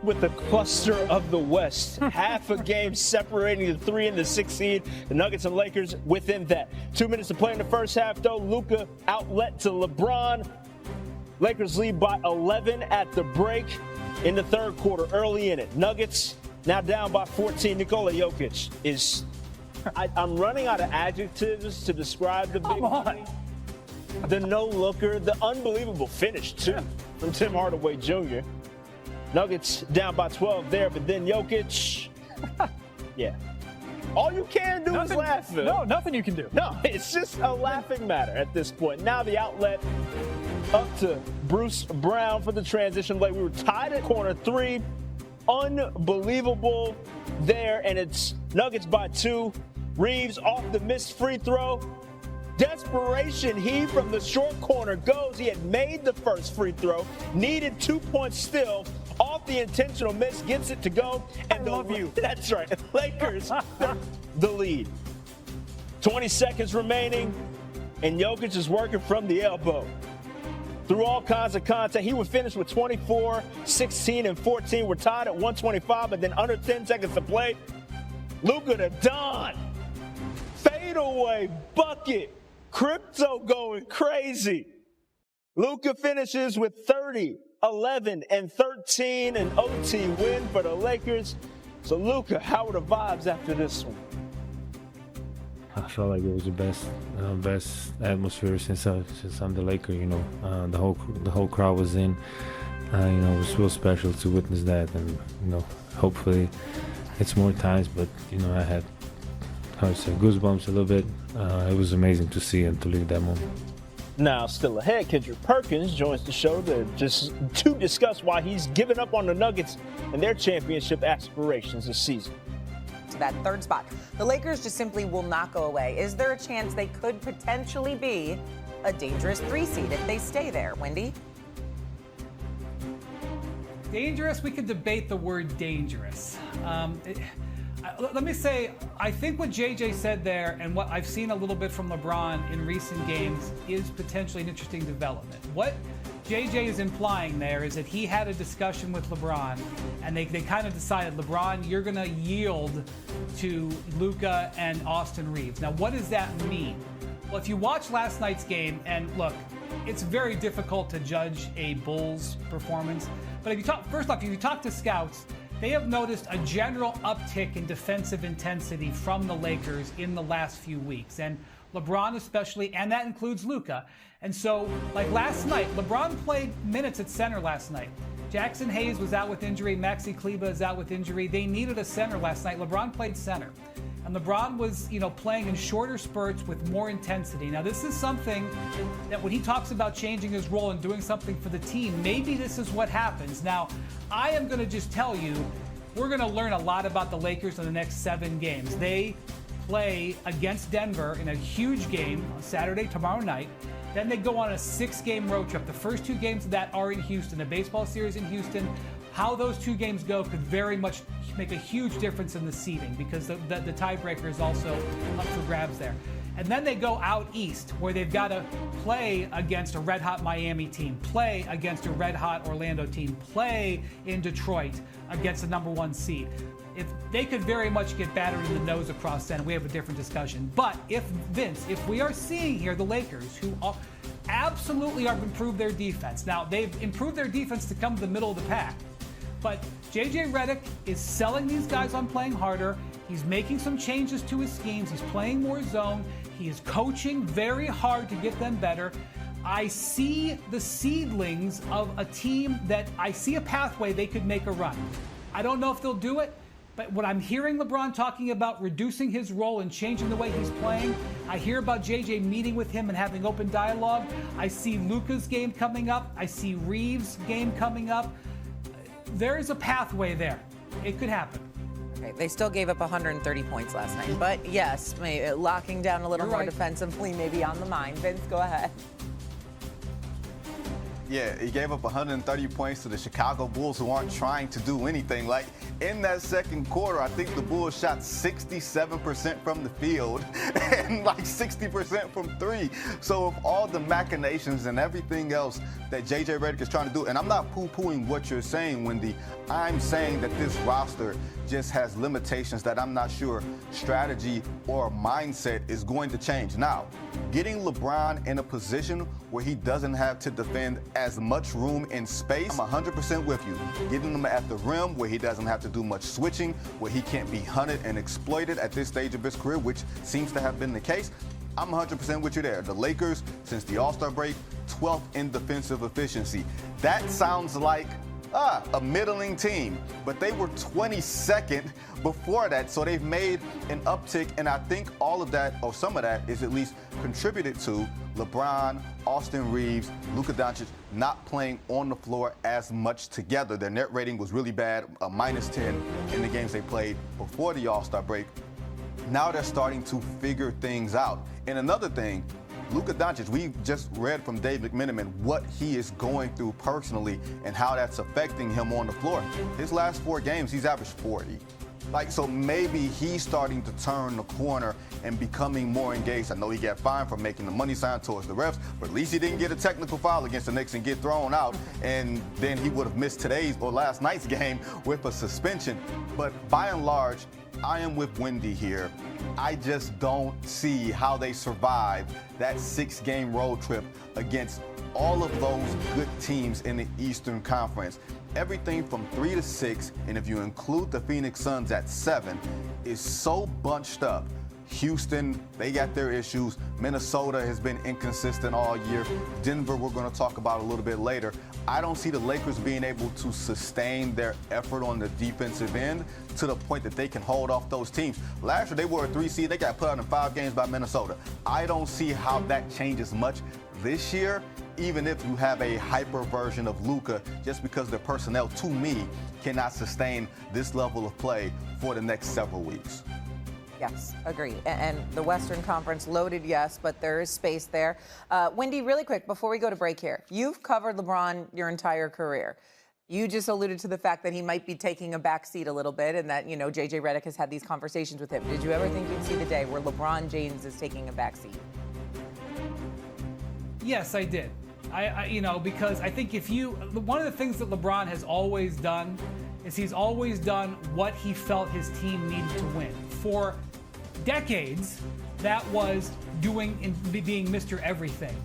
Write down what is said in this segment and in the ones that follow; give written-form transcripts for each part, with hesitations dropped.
With the cluster of the West, half a game separating the 3 and the 6 seed. The Nuggets and Lakers within that. 2 minutes to play in the first half, though. Luka outlet to LeBron. Lakers lead by 11 at the break in the third quarter, early in it. Nuggets now down by 14. Nikola Jokic is. I'm running out of adjectives to describe the big money. The no-looker, the unbelievable finish, too, from Tim Hardaway Jr. Nuggets down by 12 there, but then Jokic, yeah. All you can do is laugh. No, nothing you can do. No, it's just a laughing matter at this point. Now the outlet up to Bruce Brown for the transition play. We were tied at corner 3. Unbelievable there, and it's Nuggets by 2. Reaves off the missed free throw. Desperation heave from the short corner goes. He had made the first free throw, needed 2 points still. Off the intentional miss, gets it to go. And I love you. That's right. Lakers, the lead. 20 seconds remaining, and Jokic is working from the elbow. Through all kinds of contact, he would finish with 24, 16, and 14. We're tied at 125, but then under 10 seconds to play. Luka to Don. Fadeaway bucket. Crypto going crazy. Luka finishes with 30, 11, and 13, an OT win for the Lakers. So, Luka, how are the vibes after this one? I felt like it was the best atmosphere since I'm the Laker. You know, the whole crowd was in. You know, it was real special to witness that, and you know, hopefully, it's more times. But you know, I had, how to say, goosebumps a little bit. It was amazing to see and to live that moment. Now, still ahead, Kendrick Perkins joins the show to discuss why he's given up on the Nuggets and their championship aspirations this season. To that third spot, the Lakers just simply will not go away. Is there a chance they could potentially be a dangerous 3 seed if they stay there? Wendy? Dangerous? We could debate the word dangerous. Let me say, I think what JJ said there and what I've seen a little bit from LeBron in recent games is potentially an interesting development. What JJ is implying there is that he had a discussion with LeBron and they kind of decided, LeBron, you're going to yield to Luka and Austin Reaves. Now, what does that mean? Well, if you watch last night's game, and look, it's very difficult to judge a Bulls performance, but if you talk to scouts, they have noticed a general uptick in defensive intensity from the Lakers in the last few weeks, and LeBron especially, and that includes Luka. And so, like last night, LeBron played minutes at center last night. Jackson Hayes was out with injury. Maxi Kleber is out with injury. They needed a center last night. LeBron played center. And LeBron was, playing in shorter spurts with more intensity. Now, this is something that when he talks about changing his role and doing something for the team, maybe this is what happens. Now, I am going to just tell you, we're going to learn a lot about the Lakers in the next 7 games. They play against Denver in a huge game on Saturday, tomorrow night. Then they go on a 6-game road trip. The first 2 games of that are in Houston, a baseball series in Houston. How those 2 games go could very much make a huge difference in the seeding because the tiebreaker is also up for grabs there. And then they go out east where they've got to play against a red-hot Miami team, play against a red-hot Orlando team, play in Detroit against the number 1 seed. If they could very much get battered in the nose across then, we have a different discussion. But if we are seeing here the Lakers who absolutely have improved their defense. Now, they've improved their defense to come to the middle of the pack. But J.J. Redick is selling these guys on playing harder. He's making some changes to his schemes. He's playing more zone. He is coaching very hard to get them better. I see the seedlings of a team that I see a pathway they could make a run. I don't know if they'll do it, but when I'm hearing LeBron talking about reducing his role and changing the way he's playing, I hear about JJ meeting with him and having open dialogue. I see Luka's game coming up. I see Reaves' game coming up. There is a pathway there. It could happen. Okay, they still gave up 130 points last night. But yes, locking down a little more defensively maybe on the mind. Vince, go ahead. Yeah, he gave up 130 points to the Chicago Bulls, who aren't trying to do anything. Like, in that second quarter, I think the Bulls shot 67% from the field and like 60% from three. So of all the machinations and everything else that J.J. Redick is trying to do, and I'm not poo-pooing what you're saying, Wendy, I'm saying that this roster just has limitations that I'm not sure strategy or mindset is going to change. Now, getting LeBron in a position where he doesn't have to defend as much room and space, I'm 100% with you. Getting him at the rim where he doesn't have to do much switching, where he can't be hunted and exploited at this stage of his career, which seems to have been the case, I'm 100% with you there. The Lakers, since the All-Star break, 12th in defensive efficiency. That sounds like a middling team, but they were 22nd before that, so they've made an uptick, and I think all of that, or some of that, is at least contributed to LeBron, Austin Reaves, Luka Doncic not playing on the floor as much together. Their net rating was really bad, a -10 in the games they played before the All-Star break. Now they're starting to figure things out. And another thing, Luka Doncic, we just read from Dave McMenamin what he is going through personally and how that's affecting him on the floor. His last 4 games, he's averaged 40. So maybe he's starting to turn the corner and becoming more engaged. I know he got fined for making the money sign towards the refs, but at least he didn't get a technical foul against the Knicks and get thrown out. And then he would have missed today's or last night's game with a suspension. But by and large, I am with Wendy here. I just don't see how they survive that 6-game road trip against all of those good teams in the Eastern Conference. Everything from 3 to 6, and if you include the Phoenix Suns at 7, is so bunched up. Houston, they got their issues. Minnesota has been inconsistent all year. Denver, we're going to talk about a little bit later. I don't see the Lakers being able to sustain their effort on the defensive end to the point that they can hold off those teams. Last year, they were a 3 seed. They got put out in 5 games by Minnesota. I don't see how that changes much this year, even if you have a hyper version of Luka, just because their personnel, to me, cannot sustain this level of play for the next several weeks. Yes, agree. And the Western Conference loaded, yes, but there is space there. Wendy, really quick, before we go to break here, you've covered LeBron your entire career. You just alluded to the fact that he might be taking a back seat a little bit and that, J.J. Redick has had these conversations with him. Did you ever think you'd see the day where LeBron James is taking a back seat? Yes, I did. Because I think one of the things that LeBron has always done is he's always done what he felt his team needed to win. For decades, that was being Mr. Everything.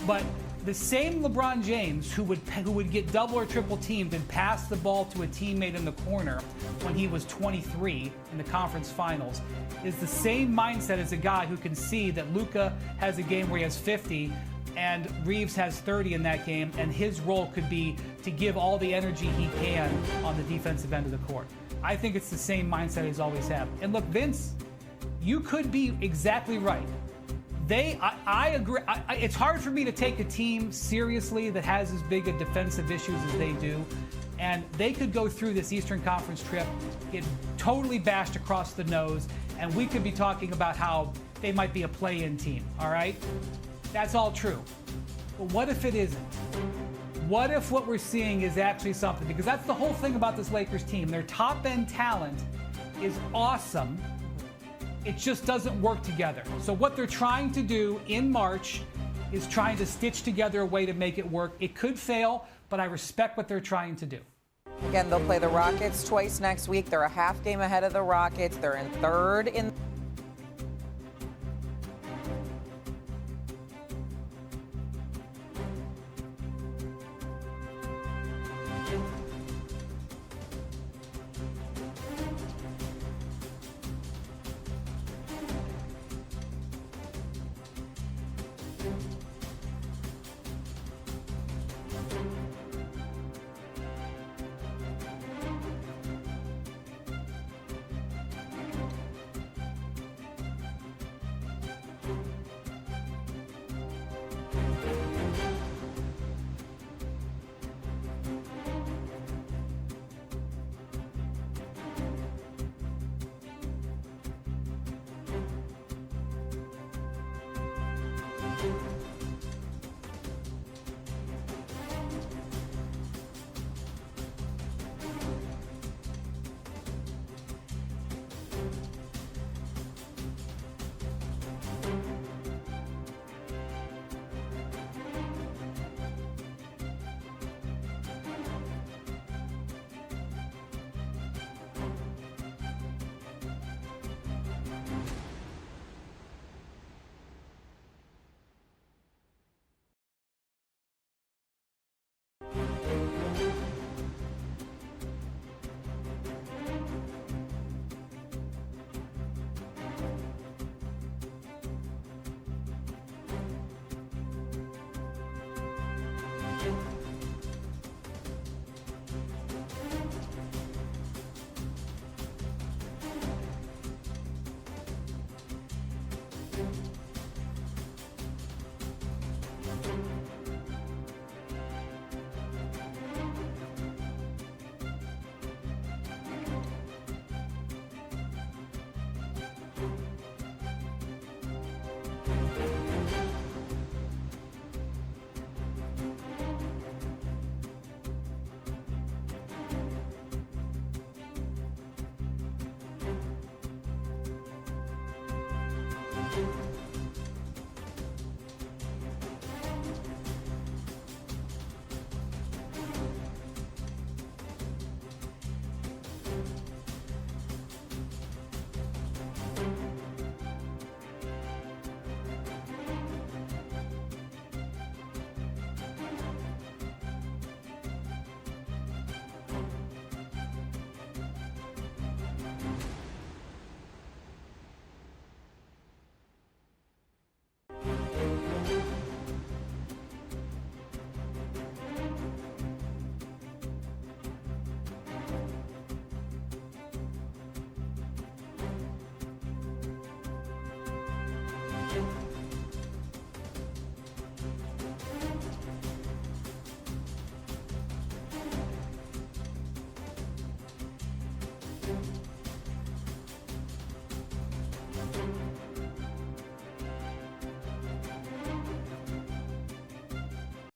But the same LeBron James who would get double or triple teamed and pass the ball to a teammate in the corner when he was 23 in the conference finals is the same mindset as a guy who can see that Luka has a game where he has 50 and Reaves has 30 in that game, and his role could be to give all the energy he can on the defensive end of the court. I think it's the same mindset he's always had. And look, Vince, you could be exactly right. I agree. It's hard for me to take a team seriously that has as big a defensive issues as they do. And they could go through this Eastern Conference trip, get totally bashed across the nose, and we could be talking about how they might be a play-in team, all right? That's all true. But what if it isn't? What if what we're seeing is actually something? Because that's the whole thing about this Lakers team. Their top-end talent is awesome. It just doesn't work together. So what they're trying to do in March is trying to stitch together a way to make it work. It could fail, but I respect what they're trying to do. Again, they'll play the Rockets twice next week. They're a half game ahead of the Rockets. They're in 3rd in